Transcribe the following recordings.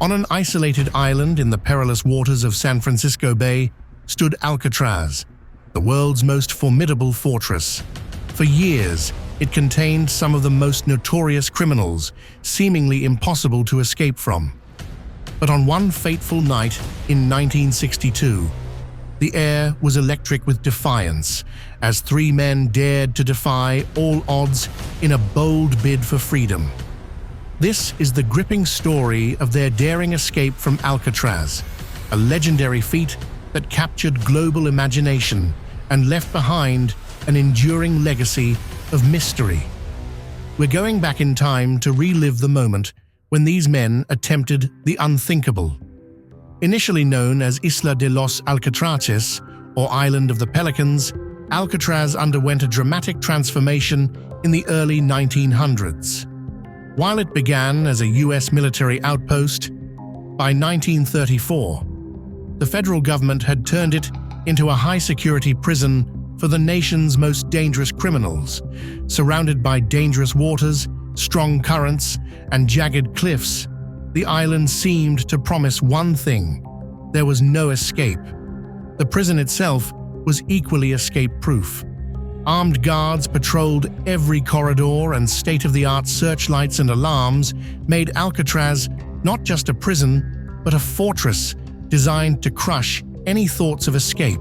On an isolated island in the perilous waters of San Francisco Bay stood Alcatraz, the world's most formidable fortress. For years, it contained some of the most notorious criminals, seemingly impossible to escape from. But on one fateful night in 1962, the air was electric with defiance as three men dared to defy all odds in a bold bid for freedom. This is the gripping story of their daring escape from Alcatraz, a legendary feat that captured global imagination and left behind an enduring legacy of mystery. We're going back in time to relive the moment when these men attempted the unthinkable. Initially known as Isla de los Alcatrazes, or Island of the Pelicans, Alcatraz underwent a dramatic transformation in the early 1900s. While it began as a U.S. military outpost, by 1934, the federal government had turned it into a high-security prison for the nation's most dangerous criminals. Surrounded by dangerous waters, strong currents, and jagged cliffs, the island seemed to promise one thing: there was no escape. The prison itself was equally escape-proof. Armed guards patrolled every corridor, and state-of-the-art searchlights and alarms made Alcatraz not just a prison, but a fortress designed to crush any thoughts of escape.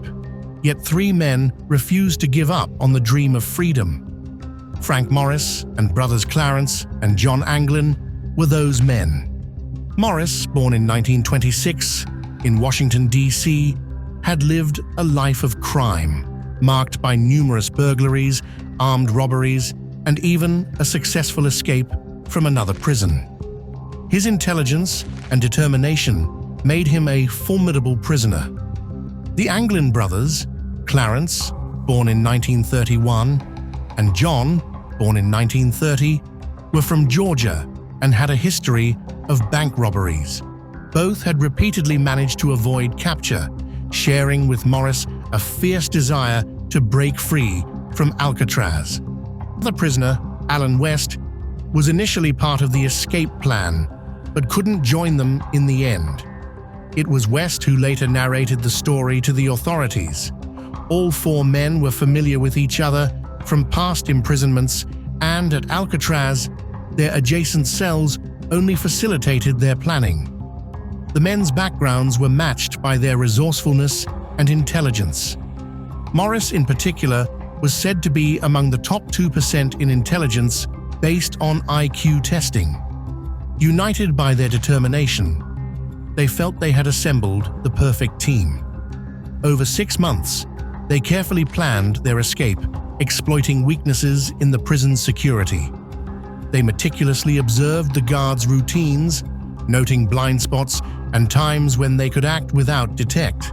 Yet three men refused to give up on the dream of freedom. Frank Morris and brothers Clarence and John Anglin were those men. Morris, born in 1926 in Washington, D.C., had lived a life of crime, marked by numerous burglaries, armed robberies, and even a successful escape from another prison. His intelligence and determination made him a formidable prisoner. The Anglin brothers, Clarence, born in 1931, and John, born in 1930, were from Georgia and had a history of bank robberies. Both had repeatedly managed to avoid capture, sharing with Morris a fierce desire to break free from Alcatraz. The prisoner, Alan West, was initially part of the escape plan, but couldn't join them in the end. It was West who later narrated the story to the authorities. All four men were familiar with each other from past imprisonments, and at Alcatraz, their adjacent cells only facilitated their planning. The men's backgrounds were matched by their resourcefulness and intelligence. Morris, in particular, was said to be among the top 2% in intelligence based on IQ testing. United by their determination, they felt they had assembled the perfect team. Over 6 months, they carefully planned their escape, exploiting weaknesses in the prison's security. They meticulously observed the guards' routines, noting blind spots and times when they could act without detect.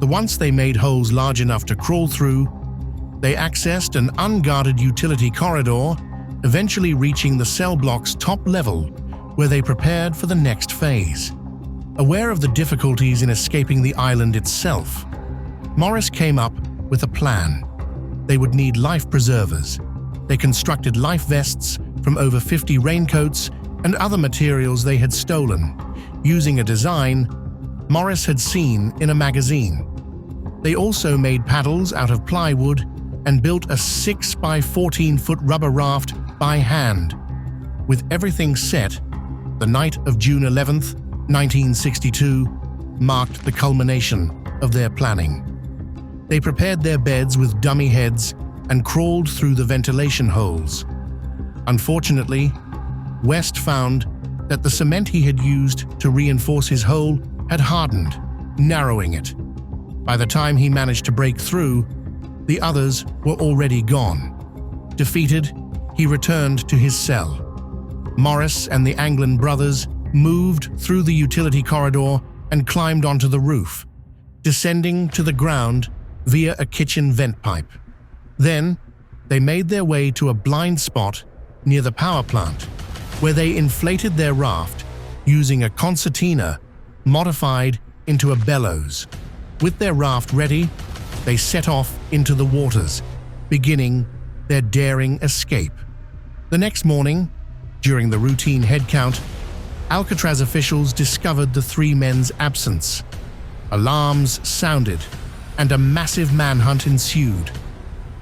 Once they made holes large enough to crawl through, they accessed an unguarded utility corridor, eventually reaching the cell block's top level, where they prepared for the next phase. Aware of the difficulties in escaping the island itself, Morris came up with a plan. They would need life preservers. They constructed life vests from over 50 raincoats and other materials they had stolen, using a design Morris had seen in a magazine. They also made paddles out of plywood and built a 6 by 14-foot rubber raft by hand. With everything set, the night of June 11th, 1962, marked the culmination of their planning. They prepared their beds with dummy heads and crawled through the ventilation holes. Unfortunately, West found that the cement he had used to reinforce his hole had hardened, narrowing it. By the time he managed to break through, the others were already gone. Defeated, he returned to his cell. Morris and the Anglin brothers moved through the utility corridor and climbed onto the roof, descending to the ground via a kitchen vent pipe. Then, they made their way to a blind spot near the power plant, where they inflated their raft using a concertina modified into a bellows. With their raft ready, they set off into the waters, beginning their daring escape. The next morning, during the routine head count, Alcatraz officials discovered the three men's absence. Alarms sounded, and a massive manhunt ensued.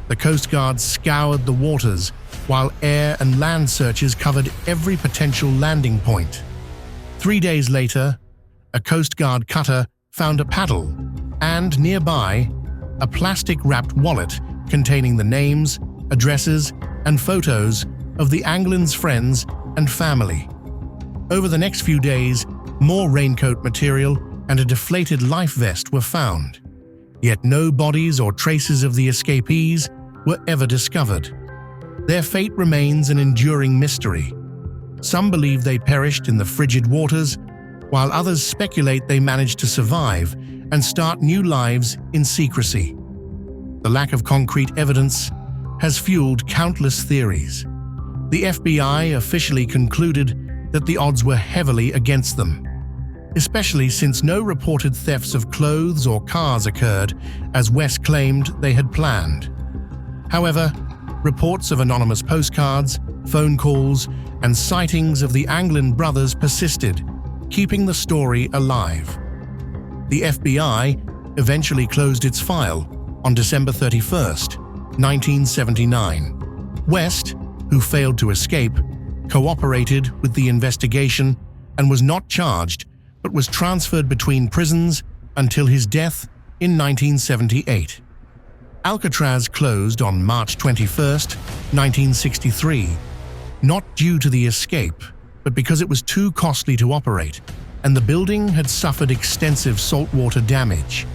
The Coast Guard scoured the waters, while air and land searches covered every potential landing point. 3 days later, a Coast Guard cutter found a paddle, and nearby, a plastic-wrapped wallet containing the names, addresses, and photos of the Anglin's friends and family. Over the next few days, more raincoat material and a deflated life vest were found. Yet no bodies or traces of the escapees were ever discovered. Their fate remains an enduring mystery. Some believe they perished in the frigid waters, while others speculate they managed to survive and start new lives in secrecy. The lack of concrete evidence has fueled countless theories. The FBI officially concluded that the odds were heavily against them, especially since no reported thefts of clothes or cars occurred, as West claimed they had planned. However, reports of anonymous postcards, phone calls, and sightings of the Anglin brothers persisted, keeping the story alive. The FBI eventually closed its file on December 31, 1979. West, who failed to escape, cooperated with the investigation and was not charged, but was transferred between prisons until his death in 1978. Alcatraz closed on March 21, 1963, not due to the escape, but because it was too costly to operate, and the building had suffered extensive saltwater damage.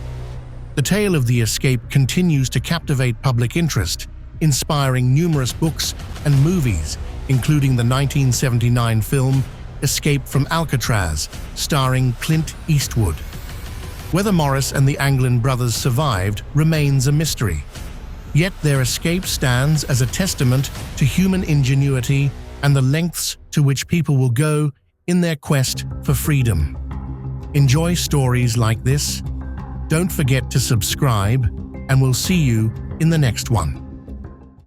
The tale of the escape continues to captivate public interest, inspiring numerous books and movies, including the 1979 film Escape from Alcatraz, starring Clint Eastwood. Whether Morris and the Anglin brothers survived remains a mystery. Yet their escape stands as a testament to human ingenuity and the lengths to which people will go in their quest for freedom. Enjoy stories like this? Don't forget to subscribe, and we'll see you in the next one.